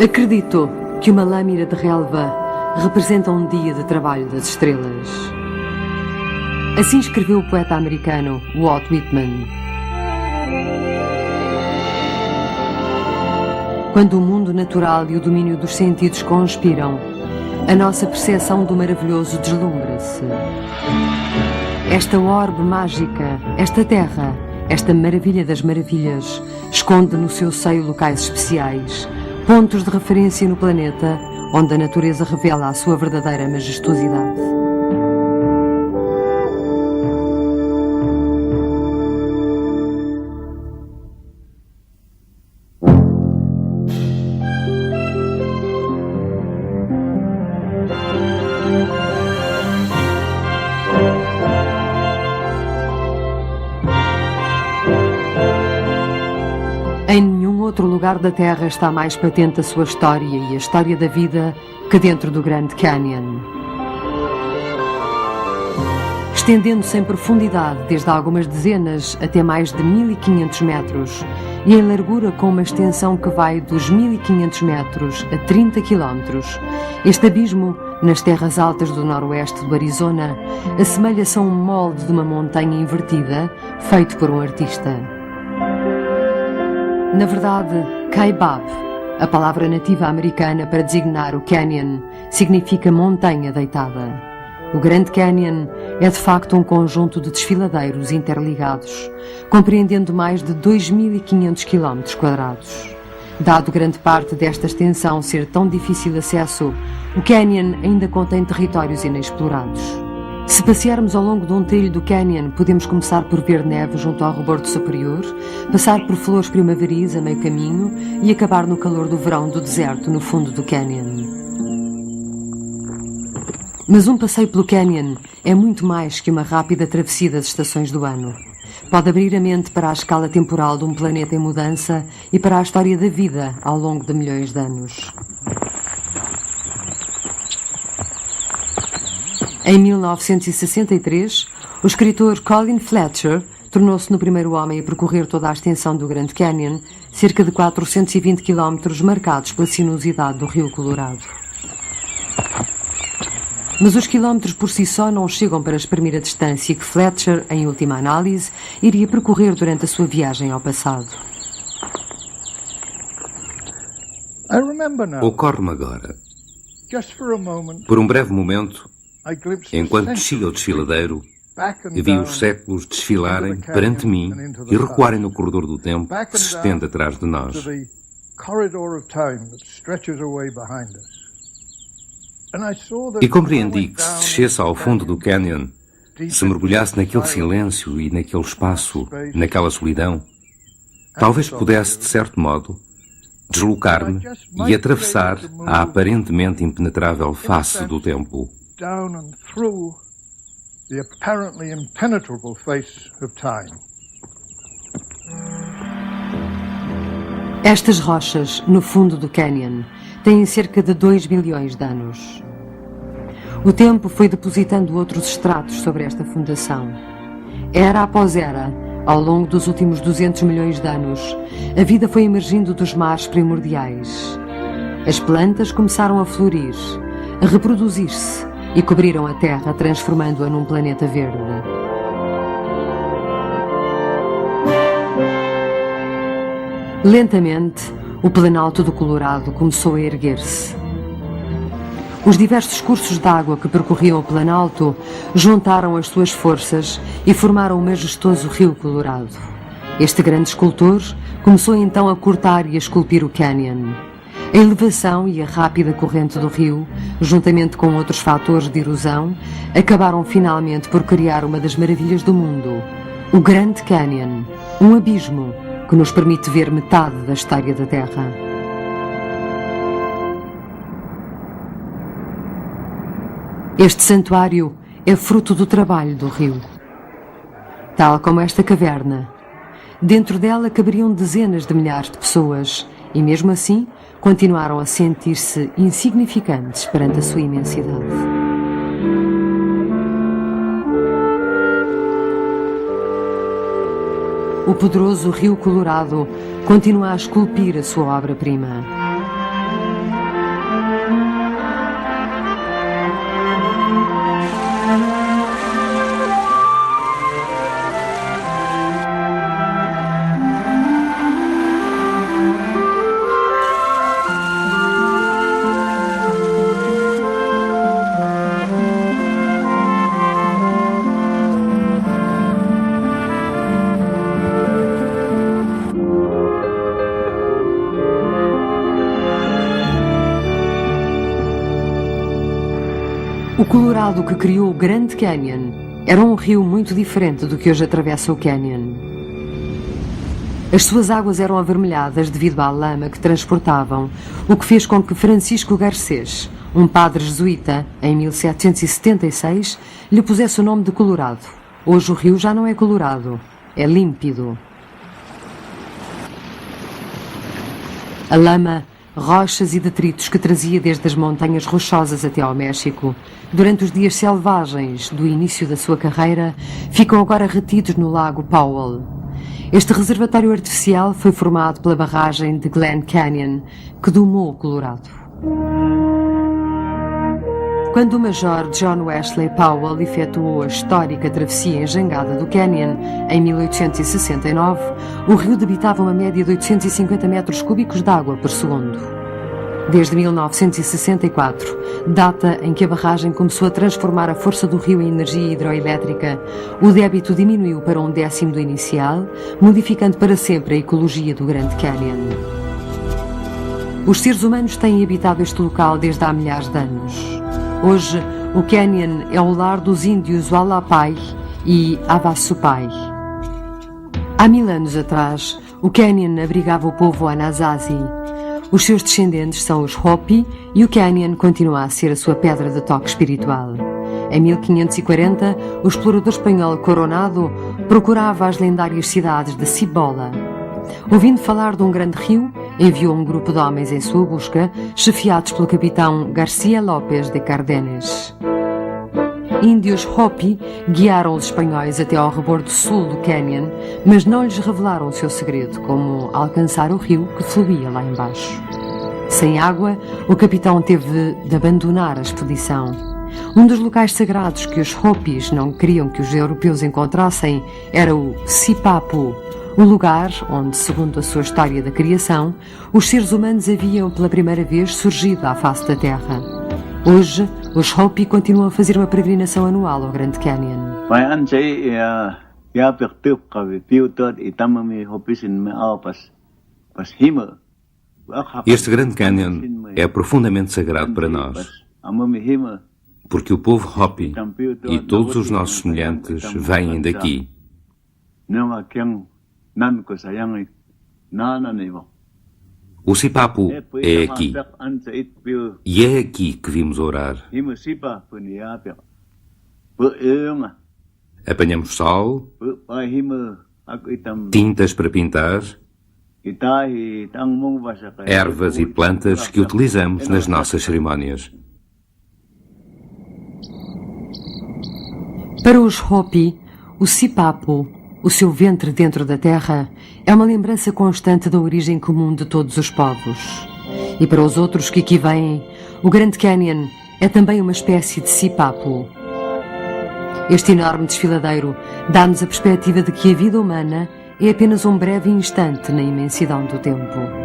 Acredito que uma lâmina de relva representa um dia de trabalho das estrelas. Assim escreveu o poeta americano Walt Whitman. Quando o mundo natural e o domínio dos sentidos conspiram, a nossa percepção do maravilhoso deslumbra-se. Esta orbe mágica, esta terra, esta maravilha das maravilhas, esconde no seu seio locais especiais, pontos de referência no planeta, onde a natureza revela a sua verdadeira majestosidade. Em nenhum outro lugar da Terra está mais patente a sua história e a história da vida que dentro do Grand Canyon. Estendendo-se em profundidade desde algumas dezenas até mais de 1500 metros e em largura com uma extensão que vai dos 1500 metros a 30 quilómetros, este abismo, nas terras altas do noroeste do Arizona, assemelha-se a um molde de uma montanha invertida feito por um artista. Na verdade, Kaibab, a palavra nativa americana para designar o canyon, significa montanha deitada. O Grand Canyon é de facto um conjunto de desfiladeiros interligados, compreendendo mais de 2.500 km². Dado grande parte desta extensão ser tão difícil de acesso, o canyon ainda contém territórios inexplorados. Se passearmos ao longo de um trilho do canyon, podemos começar por ver neve junto ao rebordo superior, passar por flores primaveris a meio caminho e acabar no calor do verão do deserto no fundo do canyon. Mas um passeio pelo canyon é muito mais que uma rápida travessia das estações do ano. Pode abrir a mente para a escala temporal de um planeta em mudança e para a história da vida ao longo de milhões de anos. Em 1963, o escritor Colin Fletcher tornou-se no primeiro homem a percorrer toda a extensão do Grand Canyon, cerca de 420 quilómetros marcados pela sinuosidade do Rio Colorado. Mas os quilómetros por si só não chegam para exprimir a distância que Fletcher, em última análise, iria percorrer durante a sua viagem ao passado. Ocorre-me agora, por um breve momento, enquanto descia o desfiladeiro, vi os séculos desfilarem perante mim e recuarem no corredor do tempo que se estende atrás de nós. E compreendi que se descesse ao fundo do canyon, se mergulhasse naquele silêncio e naquele espaço, naquela solidão, talvez pudesse, de certo modo, deslocar-me e atravessar a aparentemente impenetrável face do tempo. Down and through the apparently impenetrable face of time. Estas rochas, no fundo do canyon, têm cerca de 2 bilhões de anos. O tempo foi depositando outros estratos sobre esta fundação. Era após era, ao longo dos últimos 200 milhões de anos, a vida foi emergindo dos mares primordiais. As plantas começaram a florir, a reproduzir-se, e cobriram a Terra, transformando-a num planeta verde. Lentamente, o Planalto do Colorado começou a erguer-se. Os diversos cursos de água que percorriam o Planalto juntaram as suas forças e formaram o majestoso Rio Colorado. Este grande escultor começou então a cortar e a esculpir o canyon. A elevação e a rápida corrente do rio, juntamente com outros fatores de erosão, acabaram finalmente por criar uma das maravilhas do mundo, o Grand Canyon, um abismo que nos permite ver metade da história da Terra. Este santuário é fruto do trabalho do rio. Tal como esta caverna, dentro dela caberiam dezenas de milhares de pessoas e, mesmo assim, continuaram a sentir-se insignificantes perante a sua imensidade. O poderoso Rio Colorado continua a esculpir a sua obra-prima. O Colorado que criou o Grand Canyon era um rio muito diferente do que hoje atravessa o Canyon. As suas águas eram avermelhadas devido à lama que transportavam, o que fez com que Francisco Garcés, um padre jesuíta, em 1776, lhe pusesse o nome de Colorado. Hoje o rio já não é colorado, é límpido. A lama, rochas e detritos que trazia desde as montanhas rochosas até ao México, durante os dias selvagens do início da sua carreira, ficam agora retidos no lago Powell. Este reservatório artificial foi formado pela barragem de Glen Canyon, que domou o Colorado. Quando o Major John Wesley Powell efetuou a histórica travessia enjangada do Canyon, em 1869, o rio debitava uma média de 850 metros cúbicos de água por segundo. Desde 1964, data em que a barragem começou a transformar a força do rio em energia hidroelétrica, o débito diminuiu para 1/10 do inicial, modificando para sempre a ecologia do Grand Canyon. Os seres humanos têm habitado este local desde há milhares de anos. Hoje, o Canyon é o lar dos índios Hualapai e Havasupai. Há 1000 anos atrás, o Canyon abrigava o povo Anasazi. Os seus descendentes são os Hopi e o Canyon continua a ser a sua pedra de toque espiritual. Em 1540, o explorador espanhol Coronado procurava as lendárias cidades de Cibola. Ouvindo falar de um grande rio, enviou um grupo de homens em sua busca, chefiados pelo capitão Garcia López de Cardenes. Índios Hopi guiaram os espanhóis até ao rebordo sul do Canyon, mas não lhes revelaram o seu segredo, como alcançar o rio que fluía lá embaixo. Sem água, o capitão teve de abandonar a expedição. Um dos locais sagrados que os Hopis não queriam que os europeus encontrassem era o Sipapu, o lugar onde, segundo a sua história da criação, os seres humanos haviam pela primeira vez surgido à face da Terra. Hoje, os Hopi continuam a fazer uma peregrinação anual ao Grand Canyon. Este Grand Canyon é profundamente sagrado para nós, porque o povo Hopi e todos os nossos semelhantes vêm daqui. O Sipapu é aqui, e é aqui que vimos orar. Apanhamos sal, tintas para pintar, ervas e plantas que utilizamos nas nossas cerimónias. Para os Hopi, o Sipapu, o seu ventre dentro da terra, é uma lembrança constante da origem comum de todos os povos. E para os outros que aqui vêm, o Grand Canyon é também uma espécie de Sipapu. Este enorme desfiladeiro dá-nos a perspectiva de que a vida humana é apenas um breve instante na imensidão do tempo.